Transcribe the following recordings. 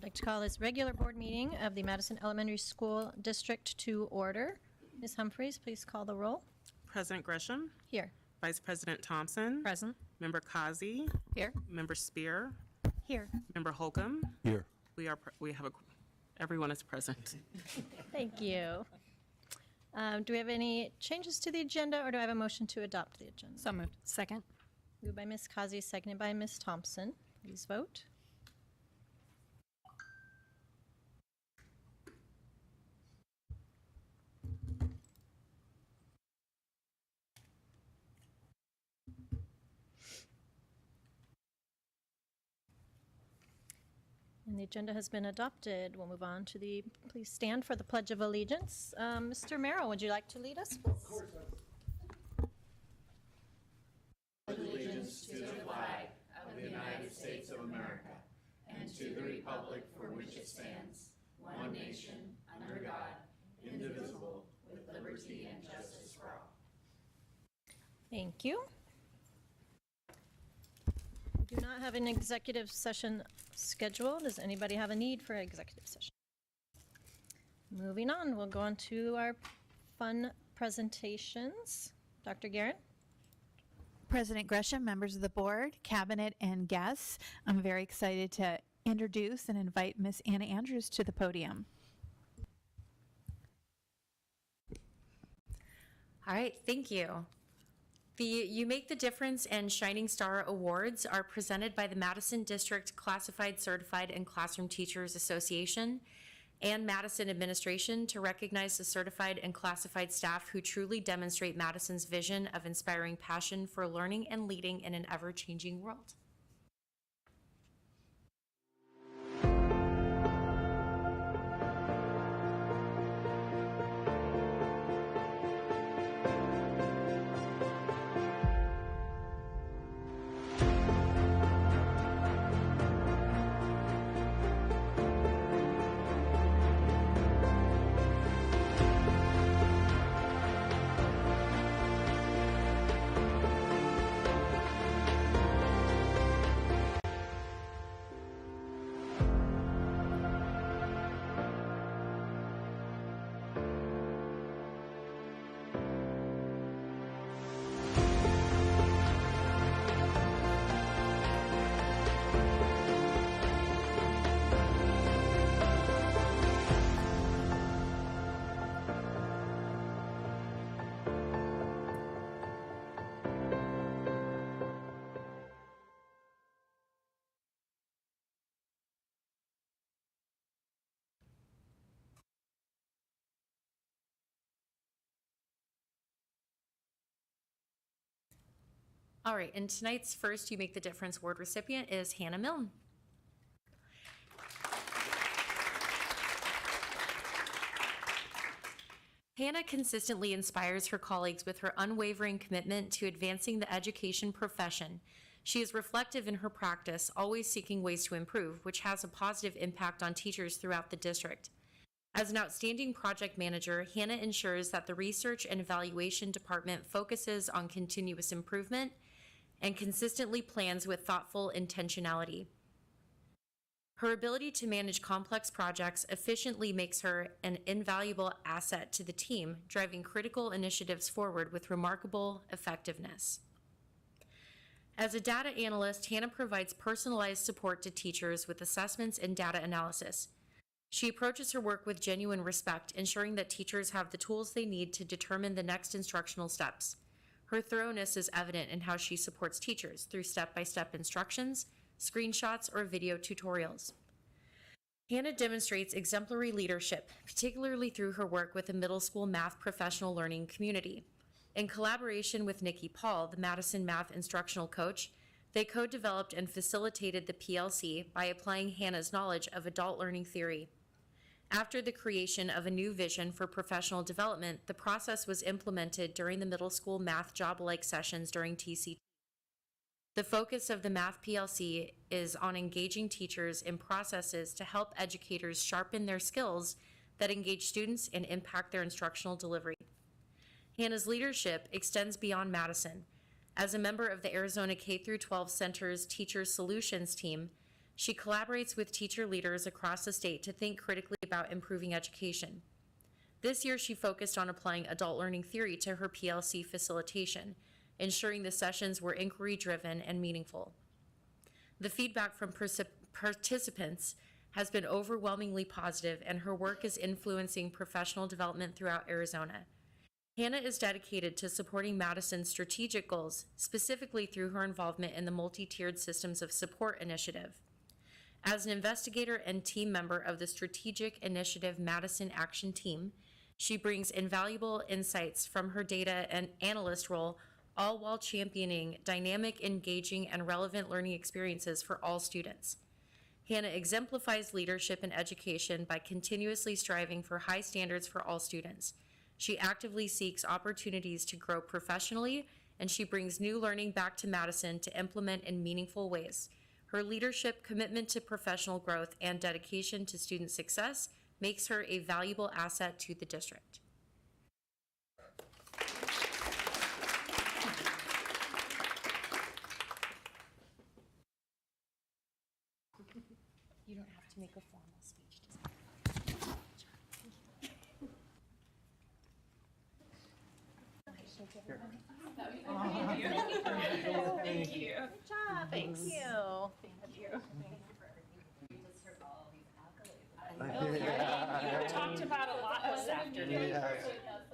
I'd like to call this regular board meeting of the Madison Elementary School District to order. Ms. Humphries, please call the roll. President Gresham. Here. Vice President Thompson. Present. Member Kazi. Here. Member Spear. Here. Member Holcomb. Here. Everyone is present. Thank you. Do we have any changes to the agenda, or do I have a motion to adopt the agenda? So moved. Second. Moved by Ms. Kazi, seconded by Ms. Thompson. Please vote. And the agenda has been adopted. We'll move on to please stand for the Pledge of Allegiance. Mr. Merrill, would you like to lead us, please? Of course. Allegiance to the flag of the United States of America and to the republic for which it stands, one nation, under God, indivisible, with liberty and justice for all. Thank you. We do not have an executive session scheduled. Does anybody have a need for an executive session? Moving on, we'll go on to our fun presentations. Dr. Guerin? President Gresham, members of the board, cabinet, and guests, I'm very excited to introduce and invite Miss Anna Andrews to the podium. All right, thank you. The You Make the Difference and Shining Star Awards are presented by the Madison District Classified, Certified, and Classroom Teachers Association and Madison Administration to recognize the certified and classified staff who truly demonstrate Madison's vision of inspiring passion for learning and leading in an ever-changing world. All right, and tonight's first You Make the Difference award recipient is Hannah Milne. Hannah consistently inspires her colleagues with her unwavering commitment to advancing the education profession. She is reflective in her practice, always seeking ways to improve, which has a positive impact on teachers throughout the district. As an outstanding project manager, Hannah ensures that the research and evaluation department focuses on continuous improvement and consistently plans with thoughtful intentionality. Her ability to manage complex projects efficiently makes her an invaluable asset to the team, driving critical initiatives forward with remarkable effectiveness. As a data analyst, Hannah provides personalized support to teachers with assessments and data analysis. She approaches her work with genuine respect, ensuring that teachers have the tools they need to determine the next instructional steps. Her thoroughness is evident in how she supports teachers through step-by-step instructions, screenshots, or video tutorials. Hannah demonstrates exemplary leadership, particularly through her work with the middle school math professional learning community. In collaboration with Nikki Paul, the Madison math instructional coach, they co-developed and facilitated the PLC by applying Hannah's knowledge of adult learning theory. After the creation of a new vision for professional development, the process was implemented during the middle school math job-alike sessions during TCT. The focus of the Math PLC is on engaging teachers in processes to help educators sharpen their skills that engage students and impact their instructional delivery. Hannah's leadership extends beyond Madison. As a member of the Arizona K-12 Center's Teacher Solutions team, She collaborates with teacher leaders across the state to think critically about improving education. This year, she focused on applying adult learning theory to her PLC facilitation, ensuring the sessions were inquiry-driven and meaningful. The feedback from participants has been overwhelmingly positive, and her work is influencing professional development throughout Arizona. Hannah is dedicated to supporting Madison's strategic goals, specifically through her involvement in the multi-tiered Systems of Support initiative. As an investigator and team member of the Strategic Initiative Madison Action Team, she brings invaluable insights from her data and analyst role, all while championing dynamic, engaging, and relevant learning experiences for all students. Hannah exemplifies leadership in education by continuously striving for high standards for all students. She actively seeks opportunities to grow professionally, and she brings new learning back to Madison to implement in meaningful ways. Her leadership, commitment to professional growth, and dedication to student success makes her a valuable asset to the district. You don't have to make a formal speech. Thank you. Good job. Thank you. You talked about a lot this afternoon.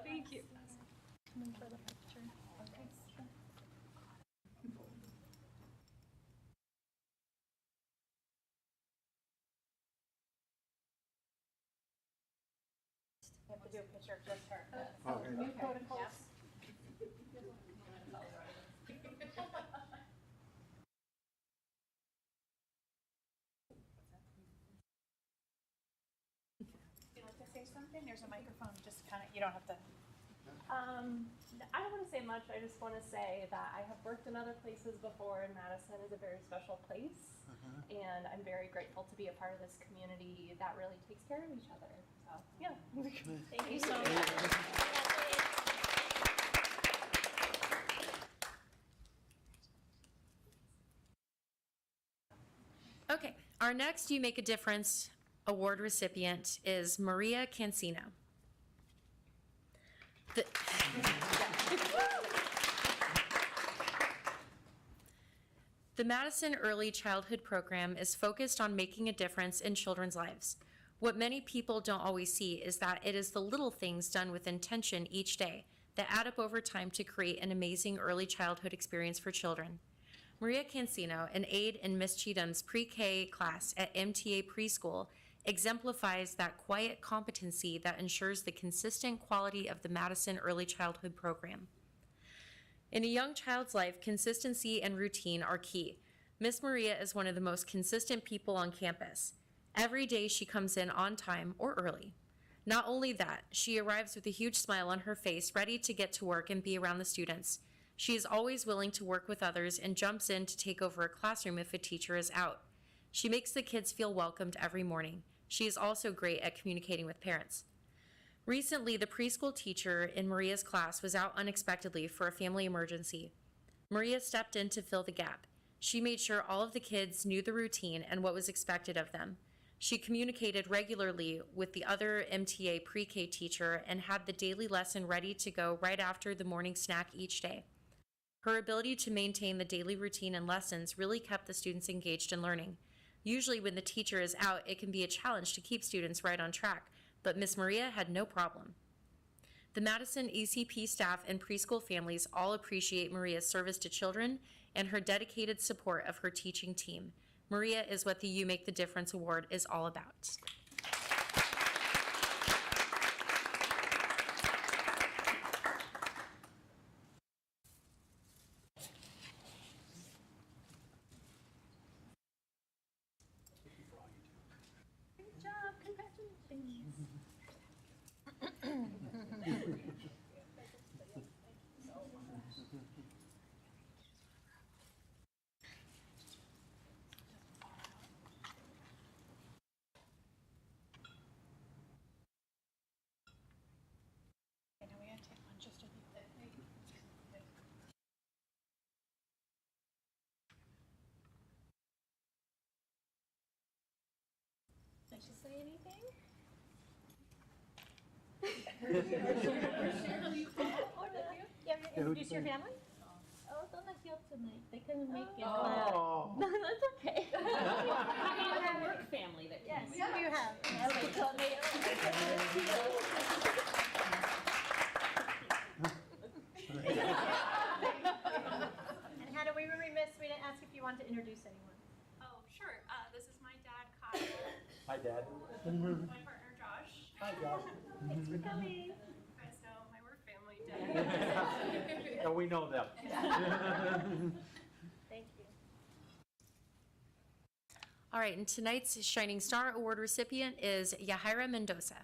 Thank you. Coming for the picture. You have to do a picture of just her. Okay. New protocols. Would you like to say something? There's a microphone, just kind of, you don't have to. I don't want to say much. I just want to say that I have worked in other places before, and Madison is a very special place. And I'm very grateful to be a part of this community that really takes care of each other. So, yeah. Thank you so much. Okay, our next You Make a Difference award recipient is Maria Cancino. The Madison Early Childhood Program is focused on making a difference in children's lives. What many people don't always see is that it is the little things done with intention each day that add up over time to create an amazing early childhood experience for children. Maria Cancino, an aide in Miss Cheatham's pre-K class at MTA Preschool, exemplifies that quiet competency that ensures the consistent quality of the Madison Early Childhood Program. In a young child's life, consistency and routine are key. Miss Maria is one of the most consistent people on campus. Every day she comes in on time or early. Not only that, she arrives with a huge smile on her face, ready to get to work and be around the students. She is always willing to work with others and jumps in to take over a classroom if a teacher is out. She makes the kids feel welcomed every morning. She is also great at communicating with parents. Recently, the preschool teacher in Maria's class was out unexpectedly for a family emergency. Maria stepped in to fill the gap. She made sure all of the kids knew the routine and what was expected of them. She communicated regularly with the other MTA pre-K teacher and had the daily lesson ready to go right after the morning snack each day. Her ability to maintain the daily routine and lessons really kept the students engaged in learning. Usually when the teacher is out, it can be a challenge to keep students right on track, but Miss Maria had no problem. The Madison ECP staff and preschool families all appreciate Maria's service to children and her dedicated support of her teaching team. Maria is what the You Make the Difference Award is all about. Good job. Congratulations. say anything? Yeah, introduce your family? Oh, they're not here tonight. They couldn't make it. Oh. No, that's okay. How about our work family that Yes, came you have. And Hannah, we were remiss, we didn't ask if you wanted to introduce anyone. Oh, sure. This is my dad, Kyle. Hi, Dad. My partner, Josh. Hi, Josh. Thanks for coming. You guys know my work family, Yeah, we know them. Thank you. All right, and tonight's Shining Star Award recipient is Yahaira Mendoza.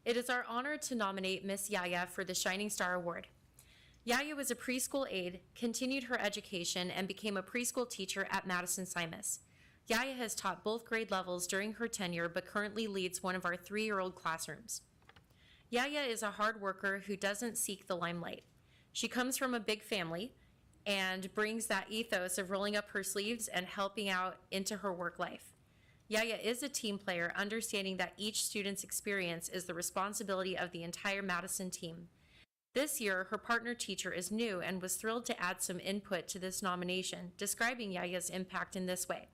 It is our honor to nominate Miss Yaya for the Shining Star Award. Yaya was a preschool aide, continued her education, and became a preschool teacher at Madison Simus. Yaya has taught both grade levels during her tenure, but currently leads one of our 3-year-old classrooms. Yaya is a hard worker who doesn't seek the limelight. She comes from a big family and brings that ethos of rolling up her sleeves and helping out into her work life. Yaya is a team player, understanding that each student's experience is the responsibility of the entire Madison team. This year, her partner teacher is new and was thrilled to add some input to this nomination, describing Yaya's impact in this way.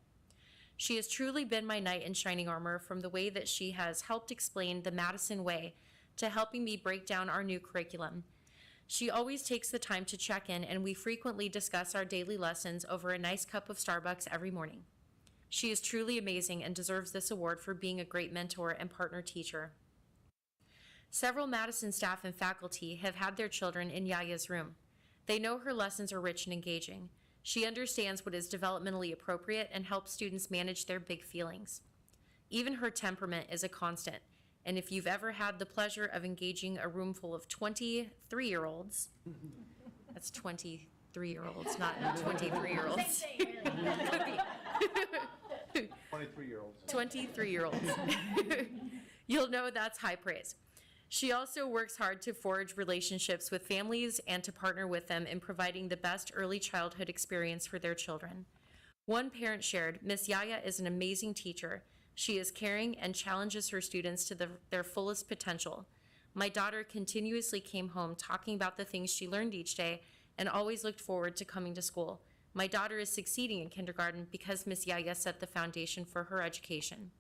She has truly been my knight in shining armor, from the way that she has helped explain the Madison way to helping me break down our new curriculum. She always takes the time to check in, and we frequently discuss our daily lessons over a nice cup of Starbucks every morning. She is truly amazing and deserves this award for being a great mentor and partner teacher. Several Madison staff and faculty have had their children in Yaya's room. They know her lessons are rich and engaging. She understands what is developmentally appropriate and helps students manage their big feelings. Even her temperament is a constant, and if you've ever had the pleasure of engaging a room full of 23-year-olds, that's 23-year-olds, not 23-year-olds. Same thing, really. 23-year-olds. 23-year-olds. You'll know that's high praise. She also works hard to forge relationships with families and to partner with them in providing the best early childhood experience for their children. One parent shared, "Miss Yaya is an amazing teacher. She is caring and challenges her students to their fullest potential. My daughter continuously came home talking about the things she learned each day and always looked forward to coming to school. My daughter is succeeding in kindergarten because Miss Yaya set the foundation for her education."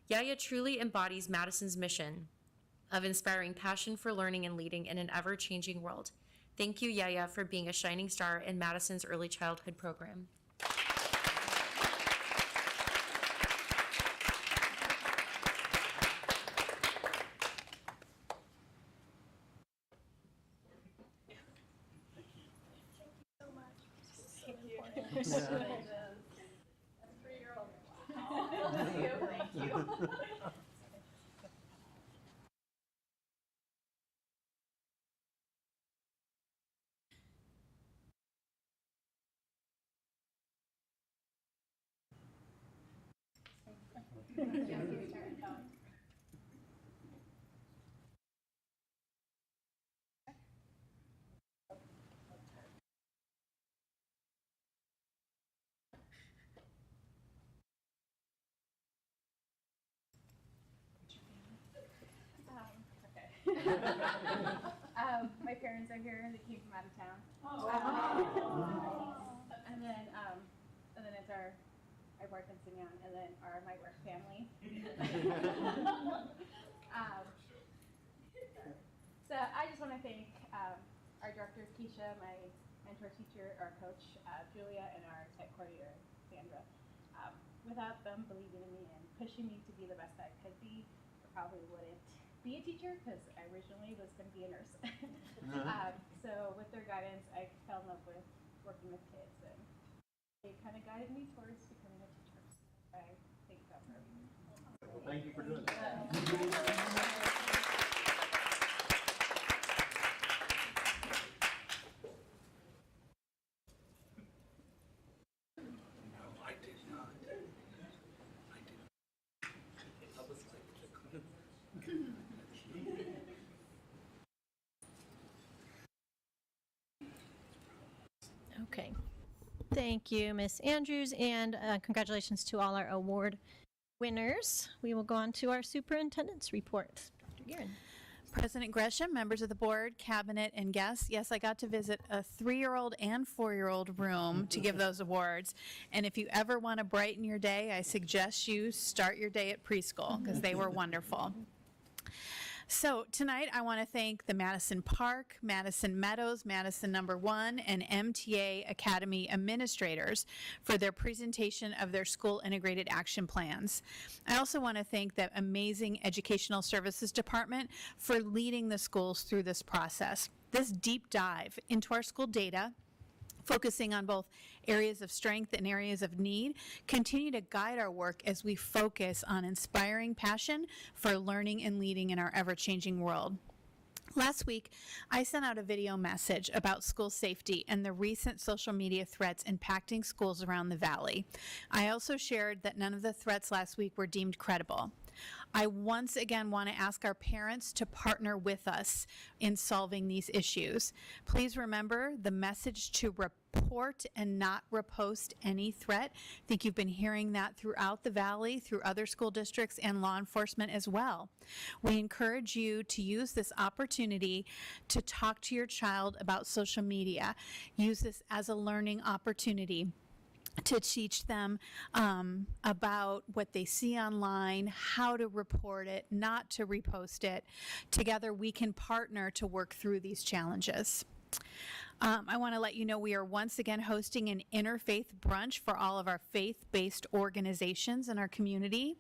Yaya truly embodies Madison's mission of inspiring passion for learning and leading in an ever-changing world. Thank you, Yaya, for being a shining star in Madison's early childhood program. My parents are here. They came from out of town. And then it's our boyfriend Simeon, and then my work family. So I just want to thank our director Keisha, my mentor teacher, our coach Julia, and our tech coordinator Sandra. Without them believing in me and pushing me to be the best I could be, I probably wouldn't be a teacher, because I originally was going to be a nurse. So with their guidance, I fell in love with working with kids, and they kind of guided me towards becoming a teacher. So I thank them for everything. Well, thank you for doing that. Okay. Thank you, Miss Andrews, and congratulations to all our award winners. We will go on to our superintendent's report. Dr. Guerin. President Gresham, members of the board, cabinet, and guests, yes, I got to visit a 3-year-old and 4-year-old room to give those awards. And if you ever want to brighten your day, I suggest you start your day at preschool because they were wonderful. So tonight, I want to thank the Madison Park, Madison Meadows, Madison No. 1, and MTA Academy administrators for their presentation of their school integrated action plans. I also want to thank the amazing Educational Services Department for leading the schools through this process. This deep dive into our school data, focusing on both areas of strength and areas of need, continue to guide our work as we focus on inspiring passion for learning and leading in our ever-changing world. Last week, I sent out a video message about school safety and the recent social media threats impacting schools around the Valley. I also shared that none of the threats last week were deemed credible. I once again want to ask our parents to partner with us in solving these issues. Please remember the message to report and not repost any threat. I think you've been hearing that throughout the Valley, through other school districts and law enforcement as well. We encourage you to use this opportunity to talk to your child about social media. Use this as a learning opportunity to teach them about what they see online, how to report it, not to repost it. Together, we can partner to work through these challenges. I want to let you know we are once again hosting an interfaith brunch for all of our faith-based organizations in our community.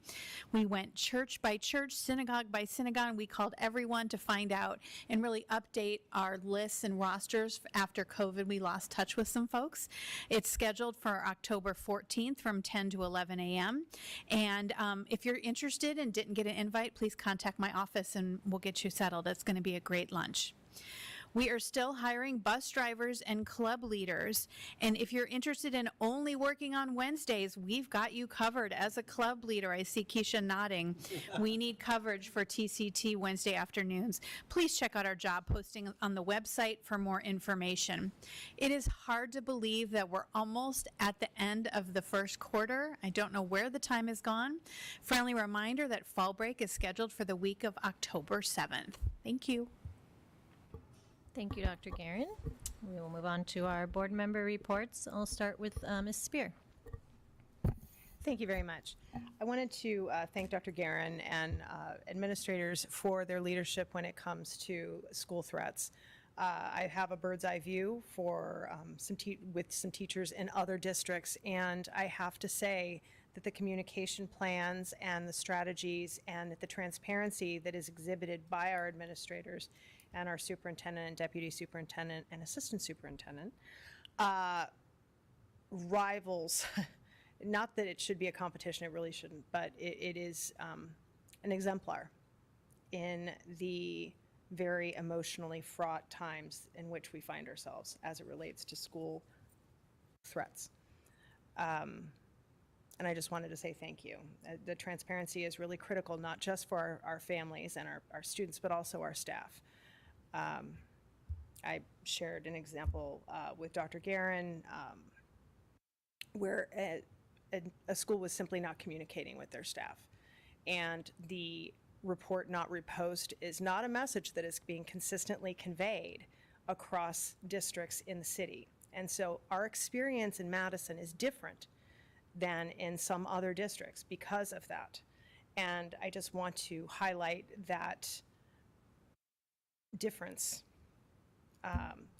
We went church by church, synagogue by synagogue. We called everyone to find out and really update our lists and rosters. After COVID, we lost touch with some folks. It's scheduled for October 14th from 10 to 11 a.m. And if you're interested and didn't get an invite, please contact my office and we'll get you settled. It's going to be a great lunch. We are still hiring bus drivers and club leaders. And if you're interested in only working on Wednesdays, we've got you covered as a club leader. I see Keisha nodding. We need coverage for TCT Wednesday afternoons. Please check out our job posting on the website for more information. It is hard to believe that we're almost at the end of the first quarter. I don't know where the time has gone. Friendly reminder that fall break is scheduled for the week of October 7th. Thank you. Thank you, Dr. Guerin. We will move on to our board member reports. I'll start with Ms. Spear. Thank you very much. I wanted to thank Dr. Guerin and administrators for their leadership when it comes to school threats. I have a bird's eye view for with some teachers in other districts, and I have to say that the communication plans and the strategies and the transparency that is exhibited by our administrators and our superintendent and deputy superintendent and assistant superintendent rivals, not that it should be a competition, it really shouldn't, but it is an exemplar in the very emotionally fraught times in which we find ourselves as it relates to school threats. And I just wanted to say thank you. The transparency is really critical, not just for our families and our students, but also our staff. I shared an example with Dr. Guerin where a school was simply not communicating with their staff. And the report not repost is not a message that is being consistently conveyed across districts in the city. And so our experience in Madison is different than in some other districts because of that. And I just want to highlight that difference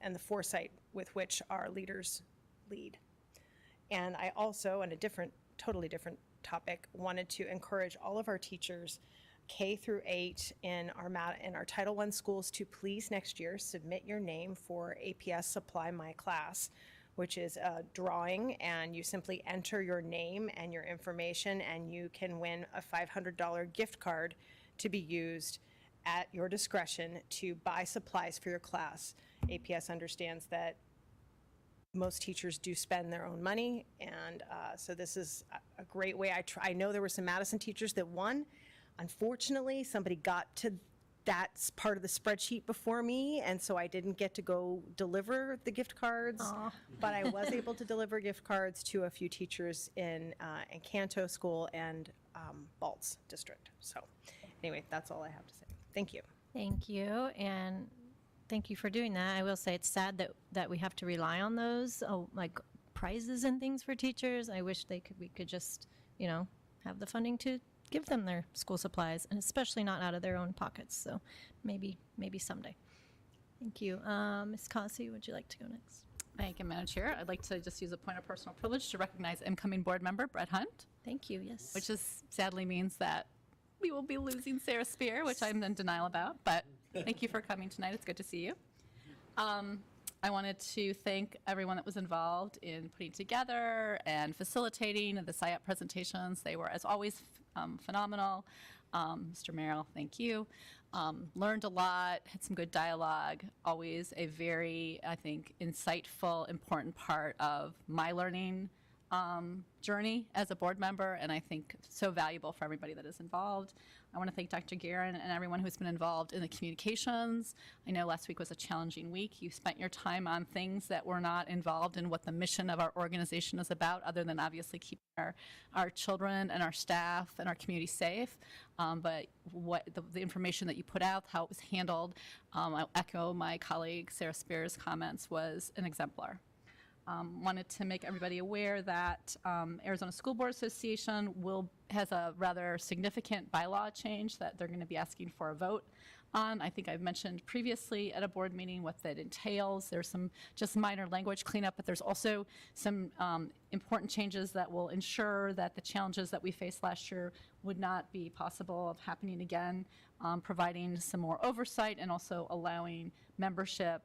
and the foresight with which our leaders lead. And I also, on a totally different topic, wanted to encourage all of our teachers, K through 8 in our Title I schools, to please next year submit your name for APS Supply My Class, which is a drawing, and you simply enter your name and your information, and you can win a $500 gift card to be used at your discretion to buy supplies for your class. APS understands that most teachers do spend their own money, and so this is a great way. I know there were some Madison teachers that won. Unfortunately, somebody got to that's part of the spreadsheet before me, and so I didn't get to go deliver the gift cards. Aw. But I was able to deliver gift cards to a few teachers in Canto School and Baltz District. So anyway, that's all I have to say. Thank you. Thank you, and thank you for doing that. I will say it's sad that we have to rely on those, like prizes and things for teachers. I wish we could just, have the funding to give them their school supplies, and especially not out of their own pockets. So maybe someday. Thank you. Ms. Kasi, would you like to go next? Thank you, Madam Chair. I'd like to just use a point of personal privilege to recognize incoming board member Brett Hunt, Thank you, yes. which is sadly means that we will be losing Sarah Spear, which I'm in denial about, but thank you for coming tonight. It's good to see you. I wanted to thank everyone that was involved in putting together and facilitating the SIAP presentations. They were, as always, phenomenal. Mr. Merrill, thank you. Learned a lot, had some good dialogue. Always a very, I think, insightful, important part of my learning journey as a board member, and I think so valuable for everybody that is involved. I want to thank Dr. Guerin and everyone who's been involved in the communications. I know last week was a challenging week. You spent your time on things that were not involved in what the mission of our organization is about, other than obviously keeping our children and our staff and our community safe. But what the information that you put out, how it was handled, I'll echo my colleague Sarah Spear's comments, was an exemplar. Wanted to make everybody aware that Arizona School Board Association has a rather significant bylaw change that they're going to be asking for a vote on. I think I've mentioned previously at a board meeting what that entails. There's some just minor language cleanup, but there's also some important changes that will ensure that the challenges that we faced last year would not be possible of happening again, providing some more oversight and also allowing membership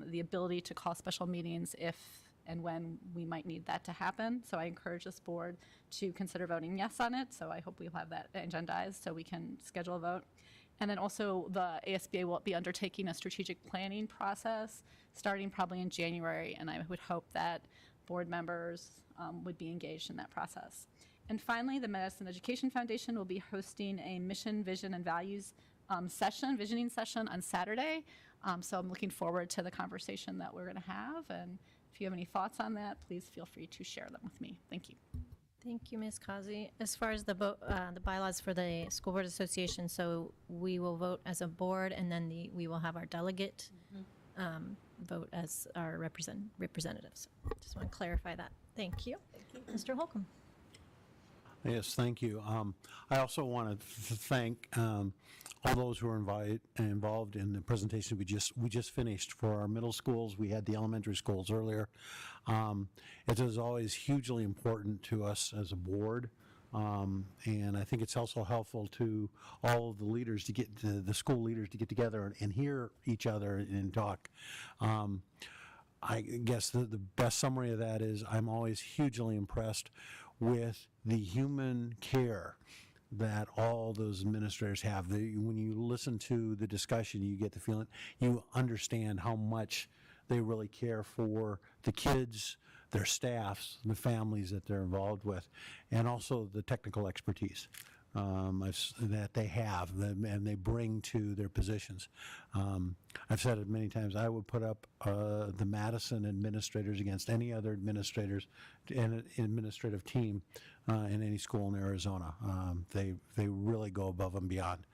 the ability to call special meetings if and when we might need that to happen. So I encourage this board to consider voting yes on it. So I hope we'll have that agendized so we can schedule a vote. And then also the ASBA will be undertaking a strategic planning process starting probably in January, and I would hope that board members would be engaged in that process. And finally, the Medicine Education Foundation will be hosting a mission, vision, and values visioning session on Saturday. So I'm looking forward to the conversation that we're going to have. And if you have any thoughts on that, please feel free to share them with me. Thank you. Thank you, Ms. Kazi. As far as the bylaws for the School Board Association, so we will vote as a board, and then we will have our delegate vote as our representatives. Just want to clarify that. Thank you. Mr. Holcomb. Yes, thank you. I also want to thank all those who are involved in the presentation we just finished for our middle schools. We had the elementary schools earlier. It is always hugely important to us as a board, and I think it's also helpful to all of the leaders to get the school leaders to get together and hear each other and talk. I guess the best summary of that is I'm always hugely impressed with the human care that all those administrators have. When you listen to the discussion, you get the feeling, you understand how much they really care for the kids, their staffs, the families that they're involved with, and also the technical expertise that they have and they bring to their positions. I've said it many times, I would put up the Madison administrators against any other administrators and administrative team in any school in Arizona. They really go above and beyond.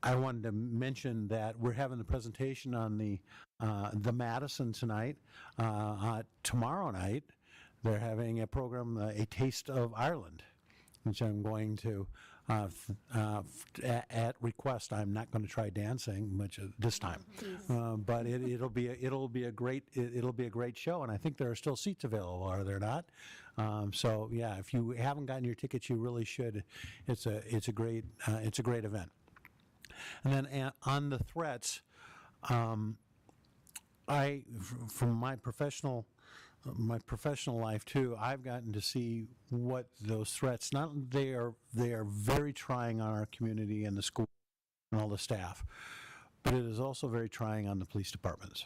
I wanted to mention that we're having the presentation on the Madison tonight. Tomorrow night, they're having a program, A Taste of Ireland, which I'm going to, at request, I'm not going to try dancing much this time, but it'll be a great show, and I think there are still seats available, are there not? So yeah, if you haven't gotten your tickets, you really should. It's a great event. And then on the threats, from my professional life too, I've gotten to see what those threats, they are very trying on our community and the school and all the staff, but it is also very trying on the police departments,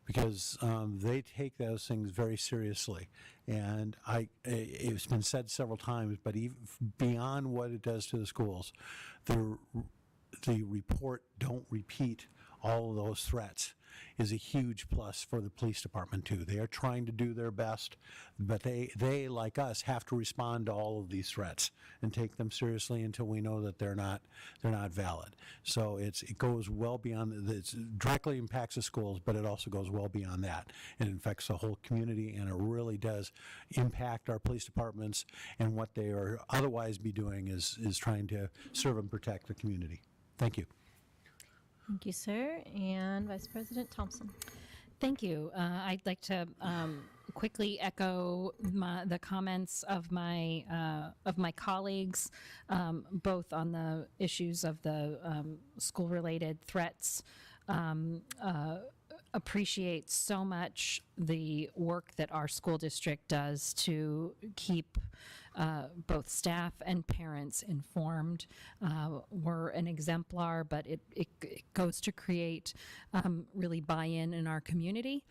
because they take those things very seriously. And it's been said several times, but even beyond what it does to the schools, the report "don't repeat all of those threats" is a huge plus for the police department too. They are trying to do their best, but they like us have to respond to all of these threats and take them seriously until we know that they're not valid. So it goes well beyond. It directly impacts the schools, but it also goes well beyond that. It affects the whole community, and it really does impact our police departments. And what they are otherwise be doing is trying to serve and protect the community. Thank you. Thank you, sir. And Vice President Thompson. Thank you. I'd like to quickly echo the comments of my colleagues, both on the issues of the school-related threats. Appreciate so much the work that our school district does to keep both staff and parents informed. We're an exemplar, but it goes to create really buy-in in our community.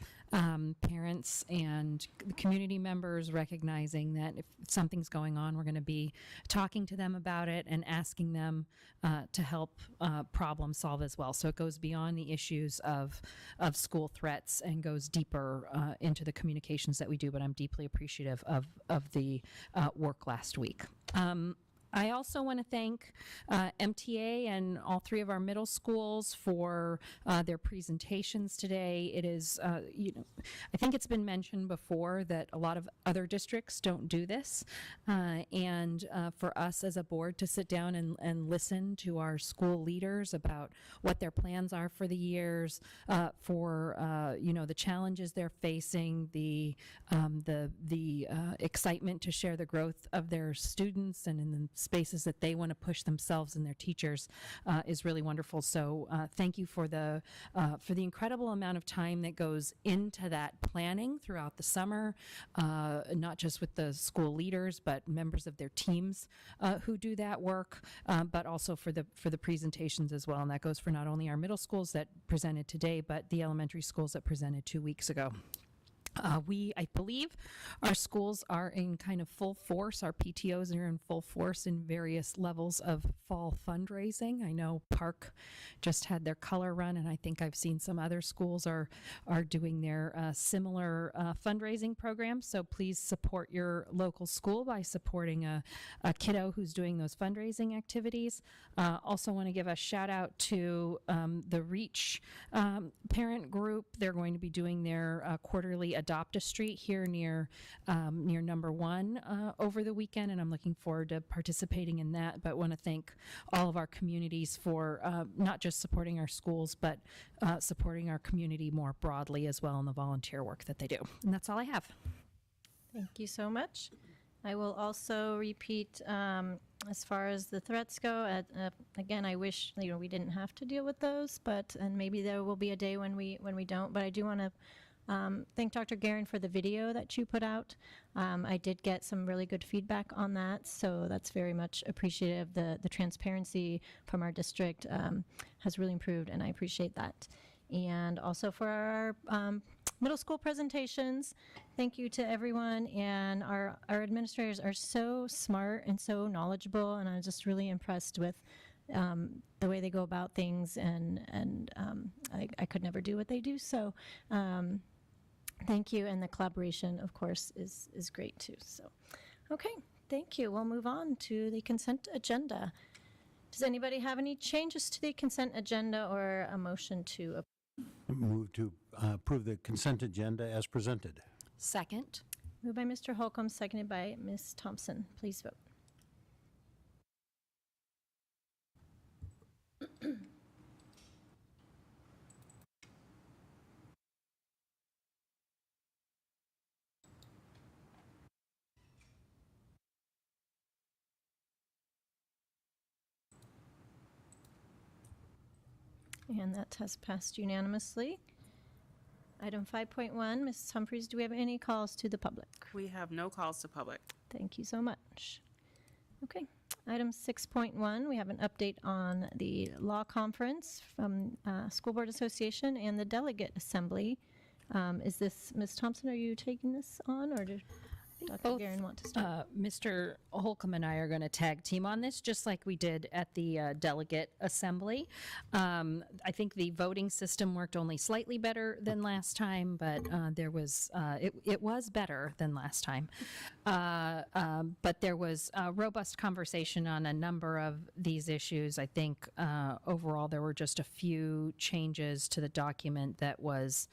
Parents and community members recognizing that if something's going on, we're going to be talking to them about it and asking them to help problem solve as well. So it goes beyond the issues of school threats and goes deeper into the communications that we do, but I'm deeply appreciative of the work last week. I also want to thank MTA and all three of our middle schools for their presentations today. It is, I think it's been mentioned before that a lot of other districts don't do this. And for us as a board to sit down and listen to our school leaders about what their plans are for the years, for the challenges they're facing, the excitement to share the growth of their students and in the spaces that they want to push themselves and their teachers is really wonderful. So thank you for the incredible amount of time that goes into that planning throughout the summer, not just with the school leaders, but members of their teams who do that work, but also for the presentations as well. And that goes for not only our middle schools that presented today, but the elementary schools that presented 2 weeks ago. I believe our schools are in kind of full force. Our PTOs are in full force in various levels of fall fundraising. I know Park just had their color run, and I think I've seen some other schools are doing their similar fundraising programs. So please support your local school by supporting a kiddo who's doing those fundraising activities. Also want to give a shout out to the REACH parent group. They're going to be doing their quarterly Adopt a Street here near number 1 over the weekend, and I'm looking forward to participating in that. But want to thank all of our communities for not just supporting our schools, but supporting our community more broadly as well in the volunteer work that they do. And that's all I have. Thank you so much. I will also repeat as far as the threats go. Again, I wish we didn't have to deal with those, and maybe there will be a day when we don't. But I do want to thank Dr. Guerin for the video that you put out. I did get some really good feedback on that, so that's very much appreciative. The transparency from our district has really improved, and I appreciate that. And also for our middle school presentations, thank you to everyone. And our administrators are so smart and so knowledgeable, and I'm just really impressed with the way they go about things, and I could never do what they do. So thank you, and the collaboration, of course, is great too. So, okay, thank you. We'll move on to the consent agenda. Does anybody have any changes to the consent agenda or a motion to Move to approve the consent agenda as presented. Second. Moved by Mr. Holcomb, seconded by Ms. Thompson. Please vote. And that has passed unanimously. Item 5.1, Mrs. Humphries, do we have any calls to the public? We have no calls to public. Thank you so much. Okay. Item 6.1, we have an update on the law conference from School Board Association and the Delegate Assembly Is this, Ms. Thompson, are you taking this on, or did Dr. both, Guerin want to start? Mr. Holcomb and I are going to tag team on this, just like we did at the delegate assembly. I think the voting system worked only slightly better than last time, but it was better than last time. But there was a robust conversation on a number of these issues. I think overall there were just a few changes to the document that was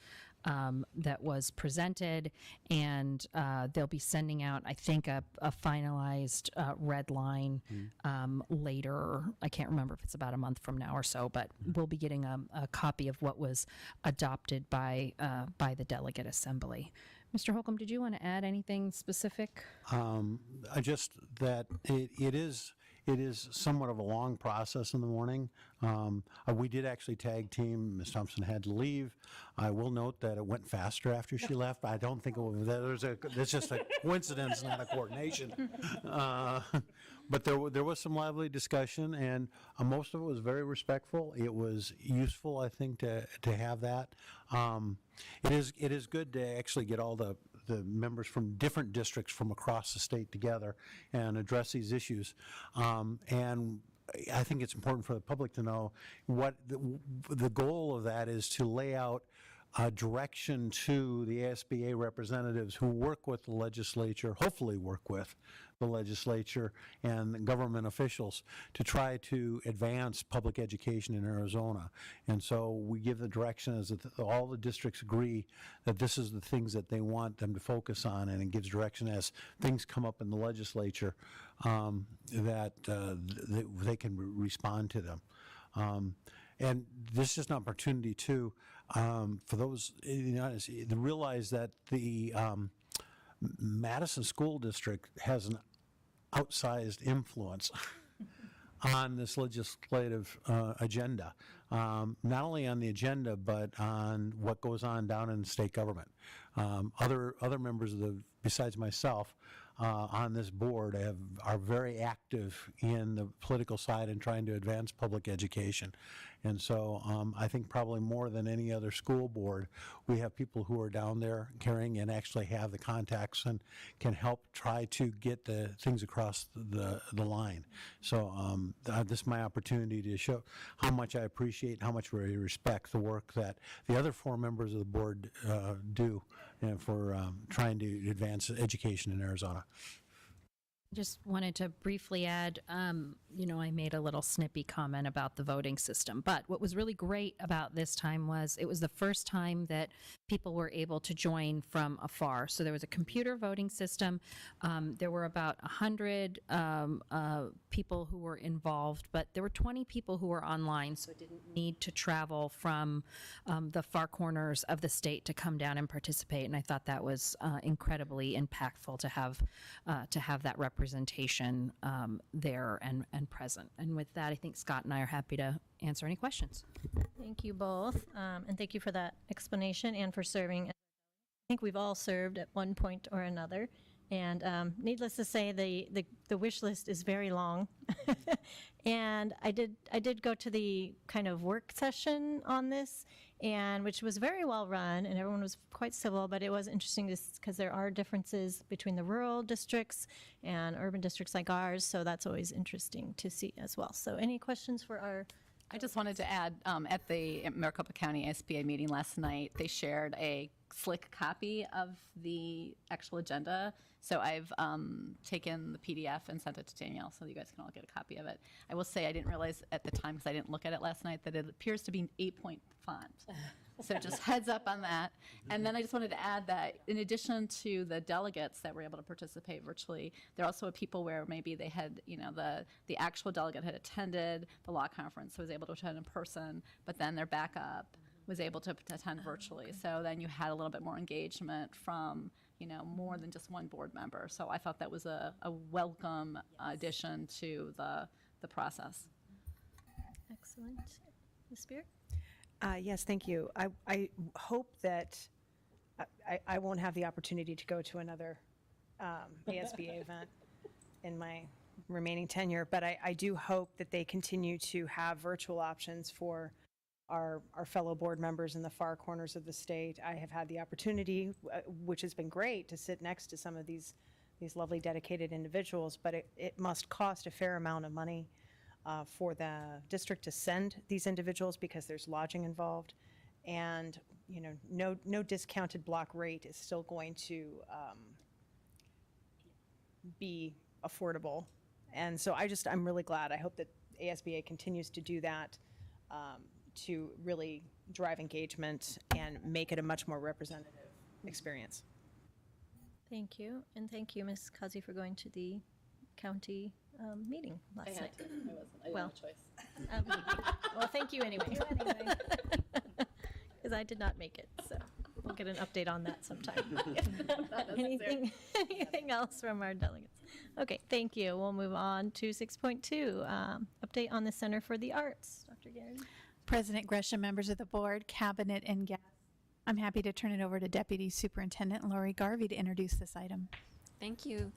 presented, and they'll be sending out, I think, a finalized red line later. I can't remember if it's about a month from now or so, but we'll be getting a copy of what was adopted by the delegate assembly. Mr. Holcomb, did you want to add anything specific? Just that it is somewhat of a long process in the morning. We did actually tag team. Ms. Thompson had to leave. I will note that it went faster after she left. But I don't think it's just a coincidence, not a coordination. But there was some lively discussion, and most of it was very respectful. It was useful, I think, to have that. It is good to actually get all the members from different districts from across the state together and address these issues. And I think it's important for the public to know what the goal of that is, to lay out a direction to the ASBA representatives who work with the legislature, hopefully work with the legislature and government officials, to try to advance public education in Arizona. And so we give the direction as all the districts agree that this is the things that they want them to focus on, and it gives direction as things come up in the legislature that they can respond to them. And this is an opportunity too for those to realize that the Madison School District has an outsized influence on this legislative agenda, not only on the agenda, but on what goes on down in the state government. Other members besides myself, on this board are very active in the political side and trying to advance public education. And so I think probably more than any other school board, we have people who are down there caring and actually have the contacts and can help try to get the things across the line. So this is my opportunity to show how much I appreciate, how much I respect the work that the other 4 members of the board do for trying to advance education in Arizona. Just wanted to briefly add, I made a little snippy comment about the voting system, but what was really great about this time was it was the first time that people were able to join from afar. So there was a computer voting system. There were about 100 people who were involved, but there were 20 people who were online, so it didn't need to travel from the far corners of the state to come down and participate. And I thought that was incredibly impactful to have that representation there and present. And with that, I think Scott and I are happy to answer any questions. Thank you both, and thank you for that explanation and for serving. I think we've all served at one point or another, and needless to say, the wish list is very long. And I did go to the kind of work session on this, and which was very well run, and everyone was quite civil, but it was interesting because there are differences between the rural districts and urban districts like ours, so that's always interesting to see as well. So any questions for our... I just wanted to add, at the Maricopa County SBA meeting last night, they shared a slick copy of the actual agenda. So I've taken the PDF and sent it to Danielle so you guys can all get a copy of it. I will say I didn't realize at the time, because I didn't look at it last night, that it appears to be an 8-point font. So just heads up on that. And then I just wanted to add that in addition to the delegates that were able to participate virtually, there also were people where maybe they had, the actual delegate had attended the law conference, so was able to attend in person, but then their backup was able to attend virtually. So then you had a little bit more engagement from, more than just one board member. So I thought that was a welcome addition to the process. Excellent. Ms. Spear? Yes, thank you. I hope that I won't have the opportunity to go to another ASBA event in my remaining tenure, but I do hope that they continue to have virtual options for our fellow board members in the far corners of the state. I have had the opportunity, which has been great, to sit next to some of these lovely dedicated individuals, but it must cost a fair amount of money for the district to send these individuals because there's lodging involved. And, you know, no discounted block rate is still going to be affordable. And so I'm really glad. I hope that ASBA continues to do that to really drive engagement and make it a much more representative experience. Thank you, and thank you, Ms. Kazi, for going to the county meeting last night. I Well, didn't have a choice. Well, thank you anyway. Because I did not make it, so we'll get an update on that sometime. Anything else from our delegates? Okay, thank you. We'll move on to 6.2, update on the Center for the Arts. Dr. Garrett? President Gresham, members of the board, cabinet, and guests, I'm happy to turn it over to Deputy Superintendent Lori Garvey to introduce this item. Thank you.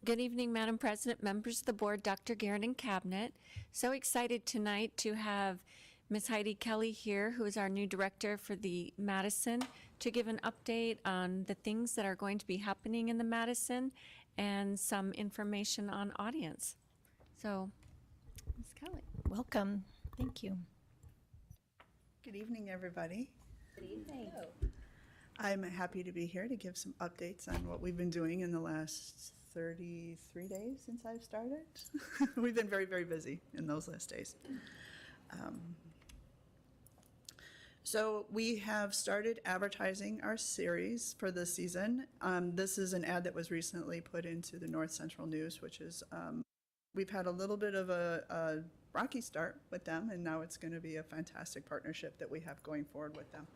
Good evening, Madam President, members of the board, Dr. Garrett, and cabinet. So excited tonight to have Ms. Heidi Kelly here, who is our new director for the Madison, to give an update on the things that are going to be happening in the Madison and some information on audience. So, Ms. Kelly. Welcome. Thank you. Good evening, everybody. Good evening. I'm happy to be here to give some updates on what we've been doing in the last 33 days since I've started. We've been very, very busy in those last days. So we have started advertising our series for this season. This is an ad that was recently put into the North Central News, which is, we've had a little bit of a rocky start with them, and now it's going to be a fantastic partnership that we have going forward with them.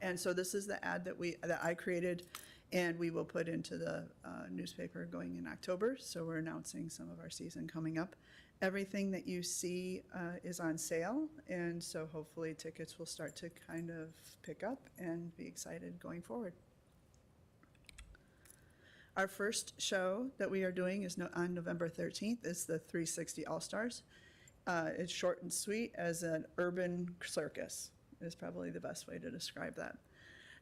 And so this is the ad that I created, and we will put into the newspaper going in October. So we're announcing some of our season coming up. Everything that you see is on sale, and so hopefully tickets will start to kind of pick up and be excited going forward. Our first show that we are doing is on November 13th. It's the 360 All-Stars. It's short and sweet as an urban circus is probably the best way to describe that.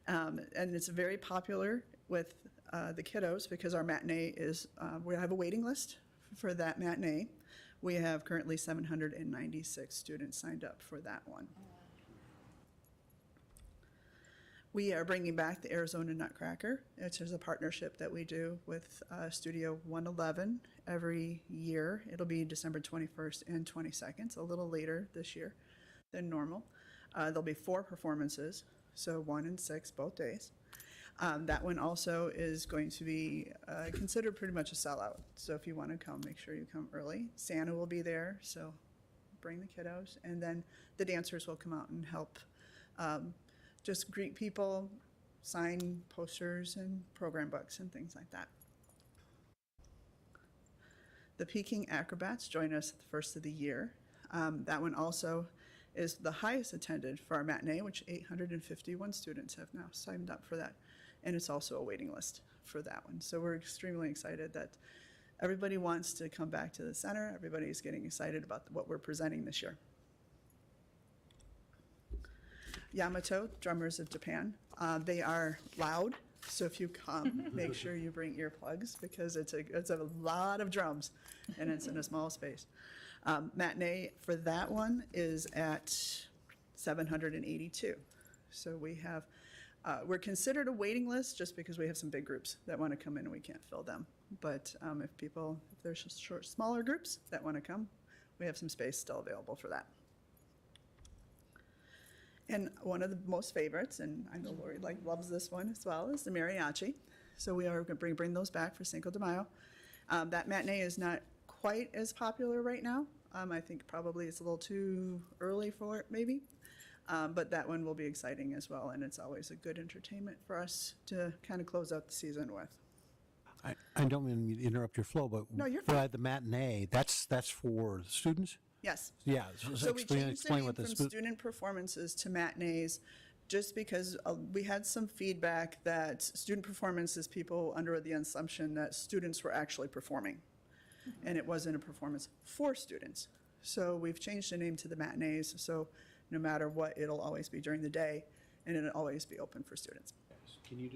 And it's very popular with the kiddos because our matinee is, we have a waiting list for that matinee. We have currently 796 students signed up for that one. We are bringing back the Arizona Nutcracker, which is a partnership that we do with Studio 111 every year. It'll be December 21st and 22nd, so a little later this year than normal. There'll be 4 performances, so 1 and 6 both days. That one also is going to be considered pretty much a sellout. So if you want to come, make sure you come early. Santa will be there, so bring the kiddos. And then the dancers will come out and help just greet people, sign posters and program books and things like that. The Peking Acrobats join us at the first of the year. That one also is the highest attended for our matinee, which 851 students have now signed up for that. And it's also a waiting list for that one. So we're extremely excited that everybody wants to come back to the center. Everybody's getting excited about what we're presenting this year. Yamato, Drummers of Japan. They are loud, so if you come, make sure you bring earplugs because it's a lot of drums and it's in a small space. Matinee for that one is at 782. So we have, we're considered a waiting list just because we have some big groups that want to come in and we can't fill them. But if there's just smaller groups that want to come, we have some space still available for that. And one of the most favorites, and I know Lori loves this one as well, is the mariachi. So we are going to bring those back for Cinco de Mayo. That matinee is not quite as popular right now. I think probably it's a little too early for it, maybe. But that one will be exciting as well, and it's always a good entertainment for us to kind of close out the season with. I don't mean to interrupt your flow, but No, you're for the matinee, that's for students? Yes. Yeah. So we changed the name what from the student performances to matinees just because we had some feedback that student performances, people under the assumption that students were actually performing. And it wasn't a performance for students. So we've changed the name to the matinees. So no matter what, it'll always be during the day, and it'll always be open for students. Can you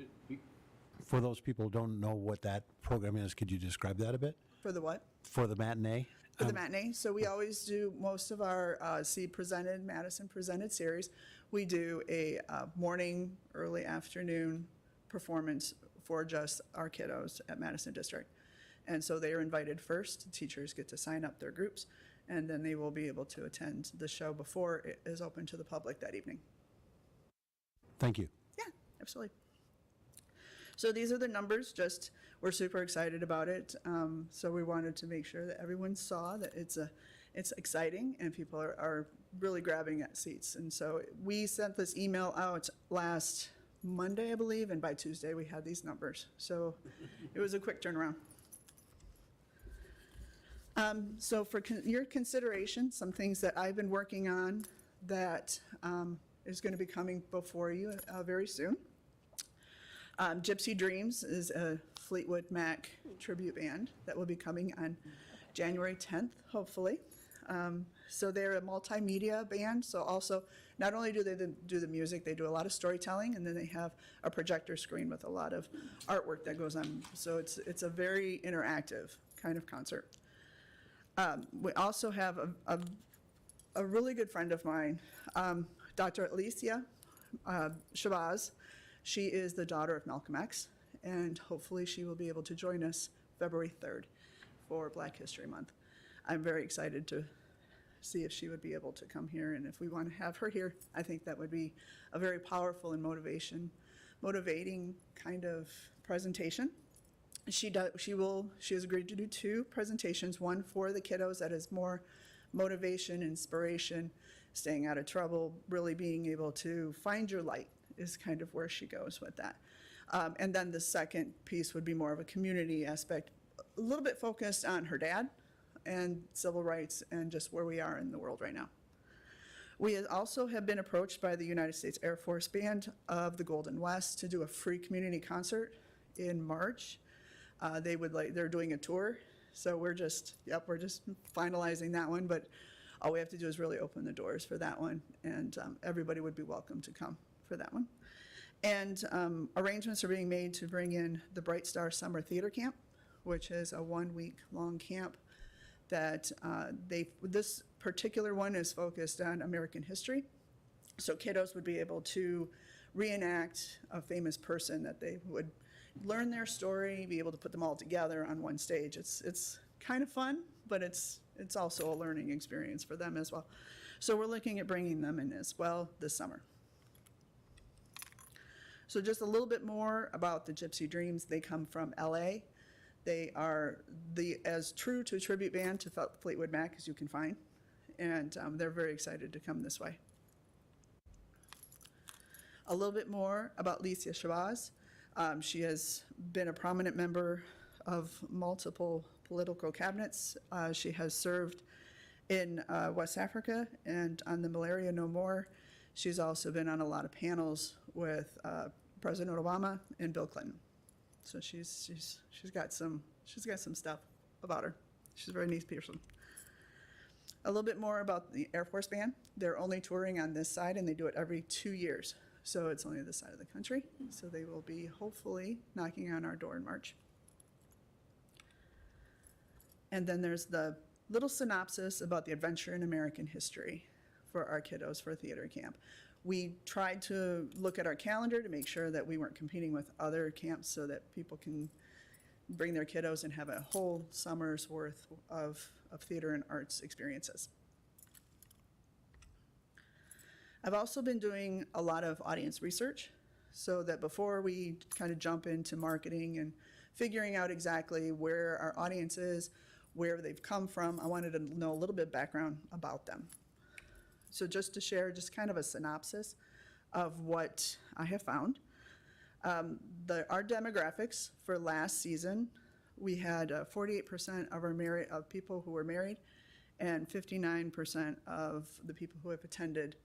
for those people who don't know what that program is, could you describe that a bit? For the what? For the matinee? For the matinee. So we always do most of our Madison Presented series. We do a morning, early afternoon performance for just our kiddos at Madison District. And so they are invited first. Teachers get to sign up their groups, and then they will be able to attend the show before it is open to the public that evening. Thank you. Yeah, absolutely. So these are the numbers, just, we're super excited about it. So we wanted to make sure that everyone saw that it's exciting and people are really grabbing at seats. And so we sent this email out last Monday, I believe, and by Tuesday we had these numbers. So it was a quick turnaround. So for your consideration, some things that I've been working on that is going to be coming before you very soon. Gypsy Dreams is a Fleetwood Mac tribute band that will be coming on January 10th, hopefully. So they're a multimedia band, so also not only do they do the music, they do a lot of storytelling, and then they have a projector screen with a lot of artwork that goes on. So it's a very interactive kind of concert. We also have a really good friend of mine, Dr. Alicia Shabazz. She is the daughter of Malcolm X, and hopefully she will be able to join us February 3rd for Black History Month. I'm very excited to see if she would be able to come here, and if we want to have her here, I think that would be a very powerful and motivating kind of presentation. She has agreed to do 2 presentations, one for the kiddos that is more motivation, inspiration, staying out of trouble, really being able to find your light is kind of where she goes with that. And then the second piece would be more of a community aspect, a little bit focused on her dad and civil rights and just where we are in the world right now. We also have been approached by the United States Air Force Band of the Golden West to do a free community concert in March. They're doing a tour, so we're just finalizing that one, but all we have to do is really open the doors for that one, and everybody would be welcome to come for that one. And arrangements are being made to bring in the Bright Star Summer Theater Camp, which is a 1-week-long camp that this particular one is focused on American history. So kiddos would be able to reenact a famous person that they would learn their story, be able to put them all together on one stage. It's kind of fun, but it's also a learning experience for them as well. So we're looking at bringing them in as well this summer. So just a little bit more about the Gypsy Dreams. They come from LA. They are as true to a tribute band to Fleetwood Mac as you can find. And they're very excited to come this way. A little bit more about Alicia Shabazz. She has been a prominent member of multiple political cabinets. She has served in West Africa and on the Malaria No More. She's also been on a lot of panels with President Obama and Bill Clinton. So she's got some stuff about her. She's a very nice person. A little bit more about the Air Force Band. They're only touring on this side, and they do it every 2 years. So it's only this side of the country. So they will be hopefully knocking on our door in March. And then there's the little synopsis about the adventure in American history for our kiddos for theater camp. We tried to look at our calendar to make sure that we weren't competing with other camps so that people can bring their kiddos and have a whole summer's worth of theater and arts experiences. I've also been doing a lot of audience research so that before we kind of jump into marketing and figuring out exactly where our audience is, where they've come from, I wanted to know a little bit of background about them. So just to share just kind of a synopsis of what I have found. Our demographics for last season, we had 48% of people who were married and 59% of the people who have attended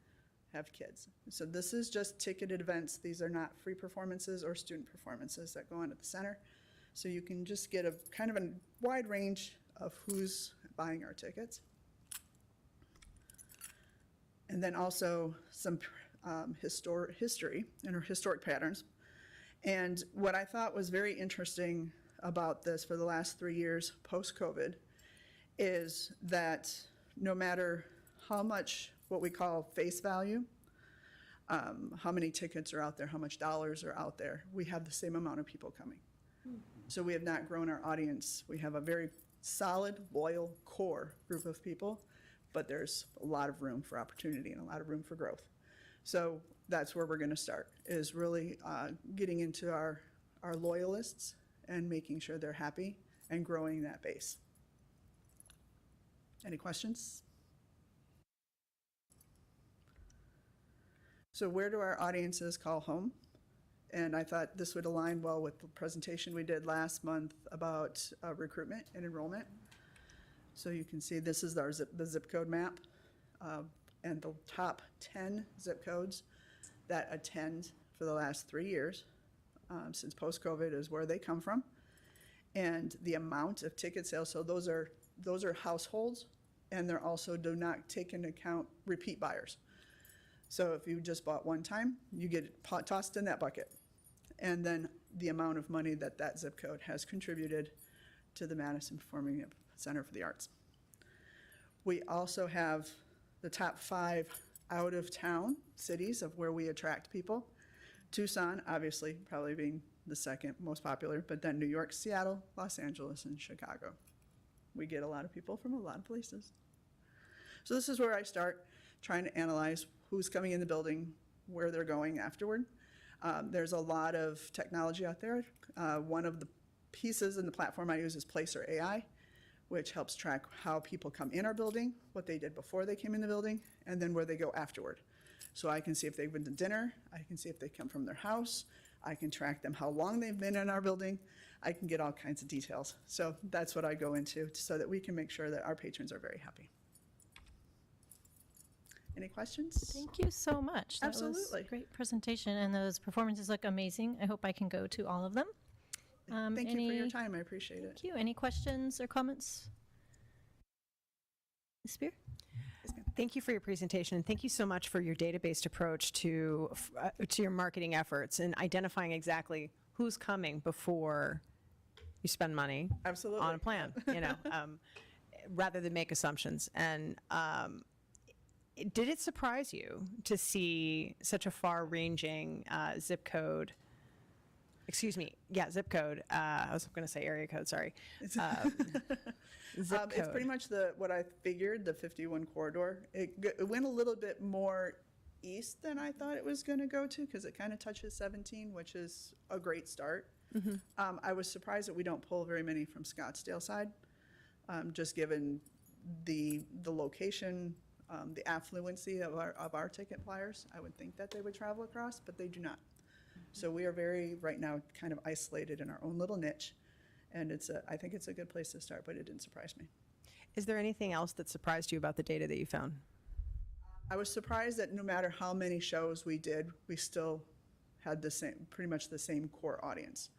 have kids. So this is just ticketed events. These are not free performances or student performances that go on at the center. So you can just get a kind of a wide range of who's buying our tickets. And then also some history and historic patterns. And what I thought was very interesting about this for the last 3 years post-COVID is that no matter how much what we call face value, how many tickets are out there, how much dollars are out there, we have the same amount of people coming. So we have not grown our audience. We have a very solid, loyal core group of people, but there's a lot of room for opportunity and a lot of room for growth. So that's where we're going to start, is really getting into our loyalists and making sure they're happy and growing that base. Any questions? So where do our audiences call home? And I thought this would align well with the presentation we did last month about recruitment and enrollment. So you can see this is the zip code map, and the top 10 zip codes that attend for the last 3 years since post-COVID is where they come from. And the amount of ticket sales, so those are households, and they're also do not take into account repeat buyers. So if you just bought one time, you get tossed in that bucket. And then the amount of money that that zip code has contributed to the Madison Performing Center for the Arts. We also have the top 5 out-of-town cities of where we attract people. Tucson, obviously, probably being the second most popular, but then New York, Seattle, Los Angeles, and Chicago. We get a lot of people from a lot of places. So this is where I start trying to analyze who's coming in the building, where they're going afterward. There's a lot of technology out there. One of the pieces in the platform I use is Placer AI, which helps track how people come in our building, what they did before they came in the building, and then where they go afterward. So I can see if they've been to dinner, I can see if they come from their house, I can track them how long they've been in our building, I can get all kinds of details. So that's what I go into so that we can make sure that our patrons are very happy. Any questions? Thank you so much. That Absolutely. was a great presentation, and those performances look amazing. I hope I can go to all of them. Thank you for your time, I appreciate it. Thank you. Any questions or comments? Ms. Spear? Thank you for your presentation, and thank you so much for your data-based approach to your marketing efforts and identifying exactly who's coming before you spend money Absolutely. on a plan, rather than make assumptions. And did it surprise you to see such a far-ranging zip code? Excuse me, yeah, zip code. I was going to say area code, sorry. Zip code. It's pretty much what I figured, the 51 corridor. It went a little bit more east than I thought it was going to go to, because it kind of touches 17, which is a great start. I was surprised that we don't pull very many from Scottsdale side, just given the location, the affluency of our ticket flyers. I would think that they would travel across, but they do not. So we are very, right now, kind of isolated in our own little niche, and I think it's a good place to start, but it didn't surprise me. Is there anything else that surprised you about the data that you found? I was surprised that no matter how many shows we did, we still had pretty much the same core audience.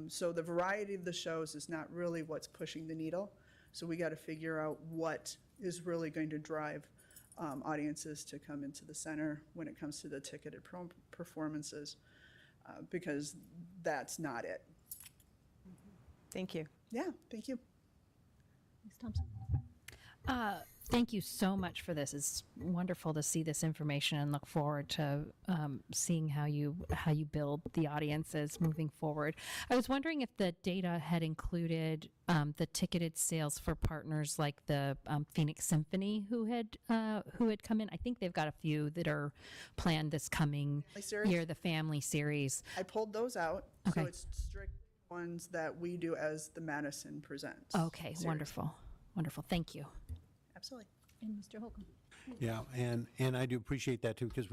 So the variety of the shows is not really what's pushing the needle. So we got to figure out what is really going to drive audiences to come into the center when it comes to the ticketed performances, because that's not it. Thank you. Yeah, thank you. Ms. Thompson? Thank you so much for this. It's wonderful to see this information and look forward to seeing how you build the audiences moving forward. I was wondering if the data had included the ticketed sales for partners like the Phoenix Symphony who had come in. I think they've got a few that are planned this coming year, the family series. I pulled those out, Okay. so it's strict ones that we do as the Madison Presents. Okay, series. wonderful. Thank you. Absolutely. And Mr. Holcomb? Yeah, and I do appreciate that too, because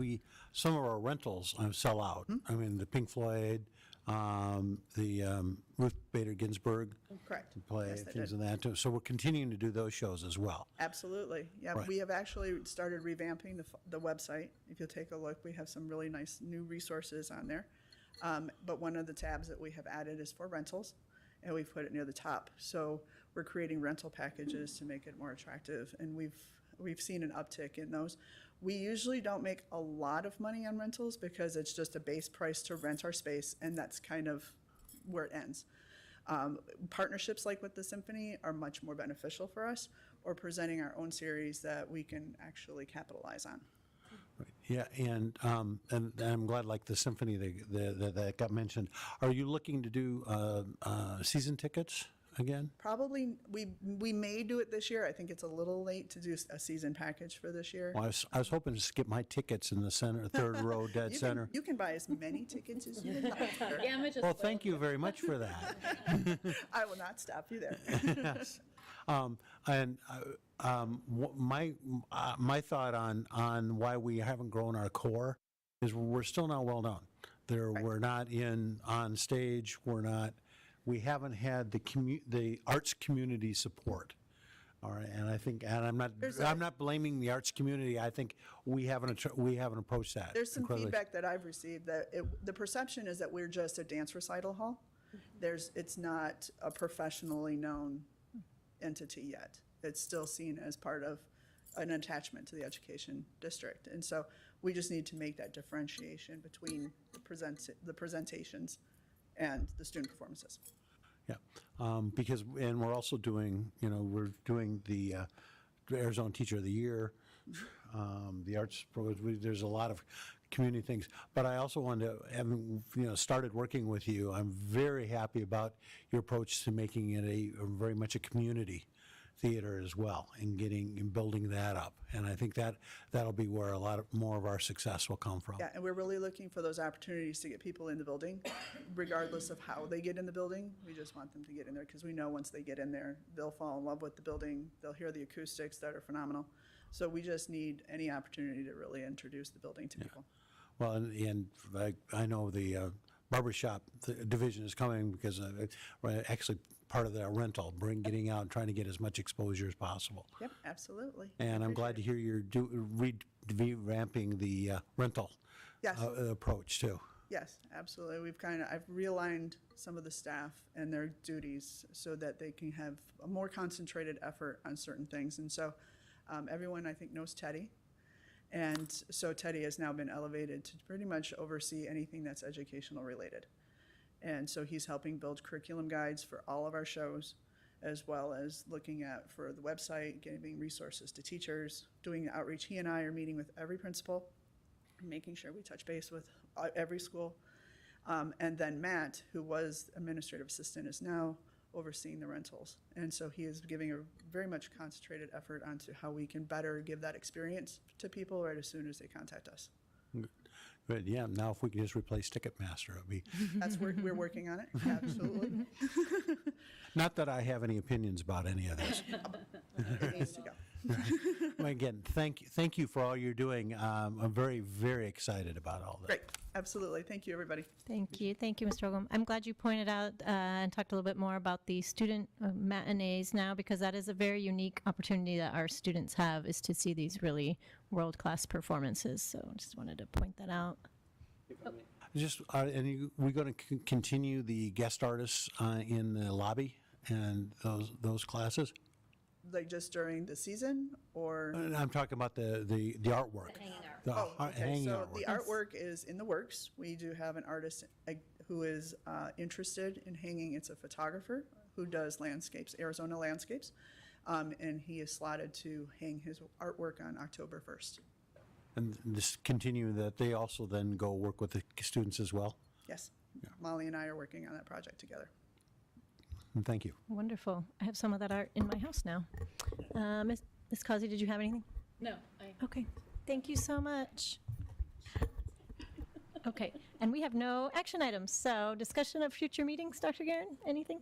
some of our rentals sell out. I mean, the Pink Floyd, the Ruth Bader Ginsburg Correct. play, Yes, they things did. of that too. So we're continuing to do those shows as well. Absolutely. Yeah, Right. we have actually started revamping the website. If you'll take a look, we have some really nice new resources on there. But one of the tabs that we have added is for rentals, and we've put it near the top. So we're creating rental packages to make it more attractive, and we've seen an uptick in those. We usually don't make a lot of money on rentals because it's just a base price to rent our space, and that's kind of where it ends. Partnerships like with the symphony are much more beneficial for us, or presenting our own series that we can actually capitalize on. Yeah, and I'm glad, like the symphony that got mentioned. Are you looking to do season tickets again? Probably, we may do it this year. I think it's a little late to do a season package for this year. Well, I was hoping to skip my tickets in the center, third row, dead center. You can buy as many tickets as you would like. sir. Well, thank you very much for that. I will not stop you there. Yes. My thought on why we haven't grown our core is we're still not well known. We're not on stage. We haven't had the arts community support. All right, and I think, and I'm not blaming the arts community. I think we haven't approached that. There's some feedback that I've received that the perception is that we're just a dance recital hall. It's not a professionally known entity yet. It's still seen as part of an attachment to the education district. And so we just need to make that differentiation between the presentations and the student performances. Yeah, because, and we're also doing, we're doing the Arizona Teacher of the Year, the arts program. There's a lot of community things. But I also wanted to, having started working with you, I'm very happy about your approach to making it a very much a community theater as well, and building that up. And I think that'll be where a lot more of our success will come from. Yeah, and we're really looking for those opportunities to get people in the building, regardless of how they get in the building. We just want them to get in there because we know once they get in there, they'll fall in love with the building. They'll hear the acoustics that are phenomenal. So we just need any opportunity to really introduce the building to people. Well, and I know the barbershop division is coming because actually part of that rental, getting out and trying to get as much exposure as possible. Yep, absolutely. And I'm glad to hear you're revamping the rental approach too. Yes, absolutely. I've realigned some of the staff and their duties so that they can have a more concentrated effort on certain things. And so everyone, I think, knows Teddy. And so Teddy has now been elevated to pretty much oversee anything that's educational related. And so he's helping build curriculum guides for all of our shows, as well as looking at for the website, giving resources to teachers, doing outreach. He and I are meeting with every principal, making sure we touch base with every school. And then Matt, who was administrative assistant, is now overseeing the rentals. And so he is giving a very much concentrated effort onto how we can better give that experience to people right as soon as they contact us. Good, yeah. Now if we can just replace Ticketmaster, it'd be. That's where we're working on it, absolutely. Not that I have any opinions about any of this. It needs to go. Well, again, thank you for all you're doing. I'm very, very excited about all this. Great, absolutely. Thank you, everybody. Thank you, Mr. Ogum. I'm glad you pointed out and talked a little bit more about the student matinees now, because that is a very unique opportunity that our students have, is to see these really world-class performances. So I just wanted to point that out. Just, and we're going to continue the guest artists in the lobby and those classes? Like just during the season, or? I'm talking about the artwork. The hanging so artwork. the artwork is in the works. We do have an artist who is interested in hanging. It's a photographer who does landscapes, Arizona landscapes, and he is slotted to hang his artwork on October 1st. And this continue that they also then go work with the students as well? Yes. Yeah. Molly and I are working on that project together. And thank you. Wonderful. I have some of that art in my house now. Ms. Causey, did you have anything? No. Okay. Thank you so much. Okay. And we have no action items. So discussion of future meetings, Dr. Guerin, anything?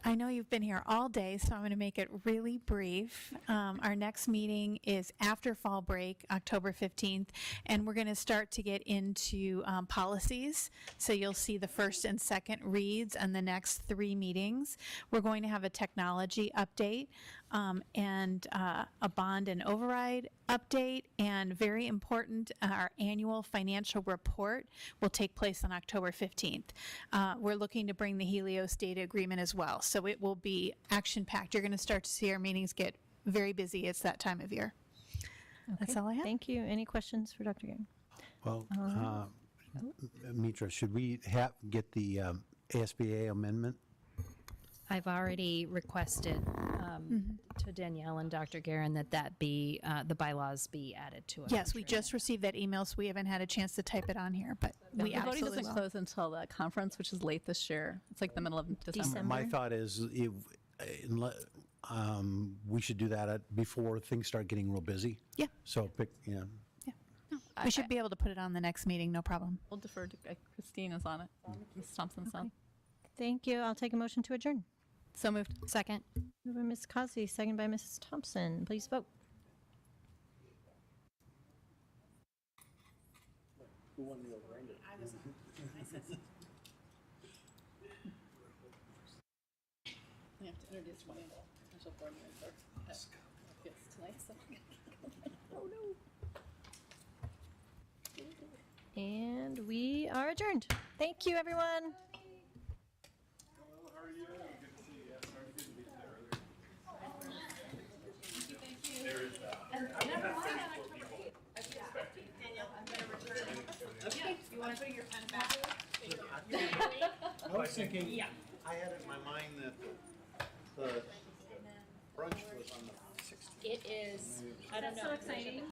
I know you've been here all day, so I'm going to make it really brief. Our next meeting is after fall break, October 15th, and we're going to start to get into policies. So you'll see the first and second reads on the next 3 meetings. We're going to have a technology update and a bond and override update, and very important, our annual financial report will take place on October 15th. We're looking to bring the Helios data agreement as well, so it will be action-packed. You're going to start to see our meetings get very busy. It's that time of year. That's Okay, all I have. Thank you. Any questions for Dr. Gang? Well, Mitra, should we get the ASBA amendment? I've already requested to Danielle and Dr. Guerin that be, the bylaws be added to it. Yes, we just received that email, so we haven't had a chance to type it on here, but we The voting absolutely doesn't will. close until the conference, which is late this year. It's like the middle of December. My thought is we should do that before things start getting real busy. Yeah. So We should be able to put it on the next meeting, no problem. We'll defer to Christine is on it. Ms. Thompson's on. Thank you. I'll take a motion to adjourn. So moved. Second. Moved by Ms. Cosby, second by Mrs. Thompson. Please vote. You have to introduce one potential board member. Yes, tonight. Oh, no. And we are adjourned. Thank you, everyone. I was thinking, I had in my mind that the brunch was on the 16th. It is, I don't know. So exciting.